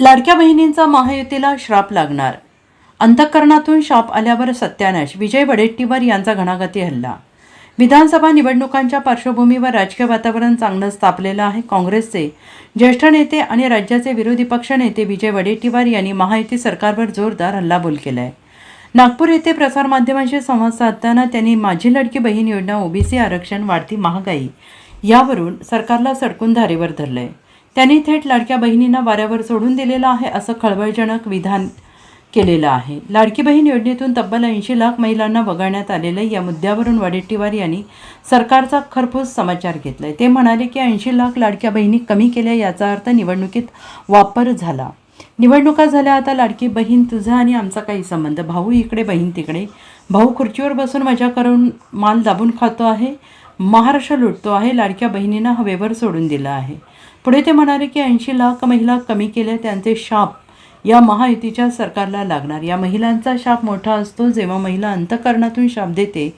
लाडक्या बहिणींचा महायुतीला श्राप लागणार. अंतःकरणातून शाप आल्यावर सत्यानाश. विजय वडेट्टीवार यांचा घणाघाती हल्ला. विधानसभा निवडणुकांच्या पार्श्वभूमीवर राजकीय वातावरण चांगलंच तापलेलं आहे. काँग्रेसचे ज्येष्ठ नेते आणि राज्याचे विरोधी पक्षनेते विजय वडेट्टीवार यांनी महायुती सरकारवर जोरदार हल्लाबोल केला आहे. नागपूर येथे प्रसारमाध्यमांशी संवाद साधताना त्यांनी माझी लाडकी बहीण योजना, ओबीसी आरक्षण, वाढती महागाई यावरून सरकारला सडकून धारेवर धरलंय. त्यांनी थेट लाडक्या बहिणींना वाऱ्यावर सोडून दिलेलं आहे असं खळबळजनक विधान केलेलं आहे. लाडकी बहीण योजनेतून तब्बल 80 लाख महिलांना वगळण्यात आलेलं या मुद्द्यावरून वडेट्टीवार यांनी सरकारचा खरपूस समाचार घेतलाय. ते म्हणाले की 80 लाख लाडक्या बहिणी कमी केल्या याचा अर्थ निवडणुकीत वापर झाला. निवडणुका झाल्या, आता लाडकी बहीण तुझा आणि आमचा काही संबंध. भाऊ इकडे बहीण तिकडे. भाऊ खुर्चीवर बसून मजा करून माल दाबून खातो आहे, महाराष्ट्र लुटतो आहे. लाडक्या बहिणींना हवेवर सोडून दिलं आहे. पुढे ते म्हणाले की 80 लाख महिला कमी केल्या, त्यांचे शाप या महायुतीच्या सरकारला लागणार. या महिलांचा शाप मोठा असतो. जेव्हा महिला अंतःकरणातून शाप देते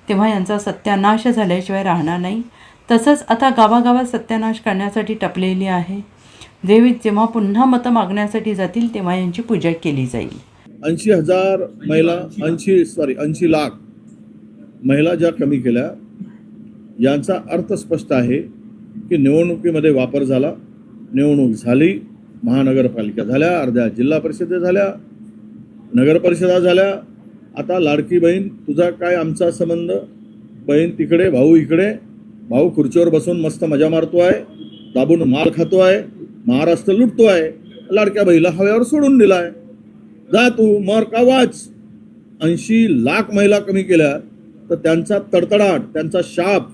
तेव्हा यांचा सत्यानाश झाल्याशिवाय राहणार नाही. तसंच आता गावागावात सत्यानाश करण्यासाठी टपलेली आहे. जेव्हा पुन्हा मतं मागण्यासाठी जातील तेव्हा यांची पूजा केली जाईल. 80,000 महिला 80 लाख महिला ज्या कमी केल्या यांचा अर्थ स्पष्ट आहे की निवडणुकीमध्ये वापर झाला. निवडणूक झाली, महानगरपालिका झाल्या, अर्ध्या जिल्हा परिषदा झाल्या, नगरपरिषदा झाल्या. आता लाडकी बहीण तुझा काय आमचा संबंध. बहीण तिकडे, भाऊ इकडे. भाऊ खुर्चीवर बसून मस्त मजा मारतो आहे, दाबून माल खातो आहे, महाराष्ट्र लुटतो आहे. लाडक्या बहिणीला हव्यावर सोडून दिला आहे. जा तू मर का वाच. 80 लाख महिला कमी केल्या तर त्यांचा तडतडाट, त्यांचा शाप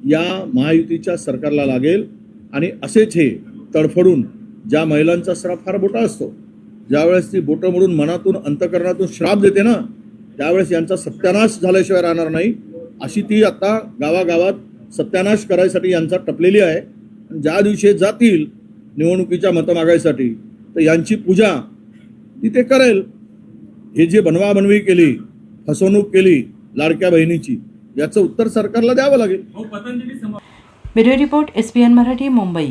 या महायुतीच्या सरकारला लागेल. आणि असेच हे तडफडून ज्या महिलांचा श्राप फार मोठा असतो, ज्यावेळेस ती बोटं मोडून मनातून अंतःकरणातून श्राप देते ना, त्यावेळेस यांचा सत्यानाश झाल्याशिवाय राहणार नाही. अशी ती आता गावागावात सत्यानाश करायसाठी यांचा टपलेली आहे. ज्या दिवशी जातील निवडणुकीच्या मतं मागायसाठी तर यांची पूजा ती ते करेल. हे जे बनवाबनवी केली, फसवणूक केली लाडक्या बहिणीची, याचं उत्तर सरकारला द्यावं लागेल. Bureau report, SPN Marathi, Mumbai.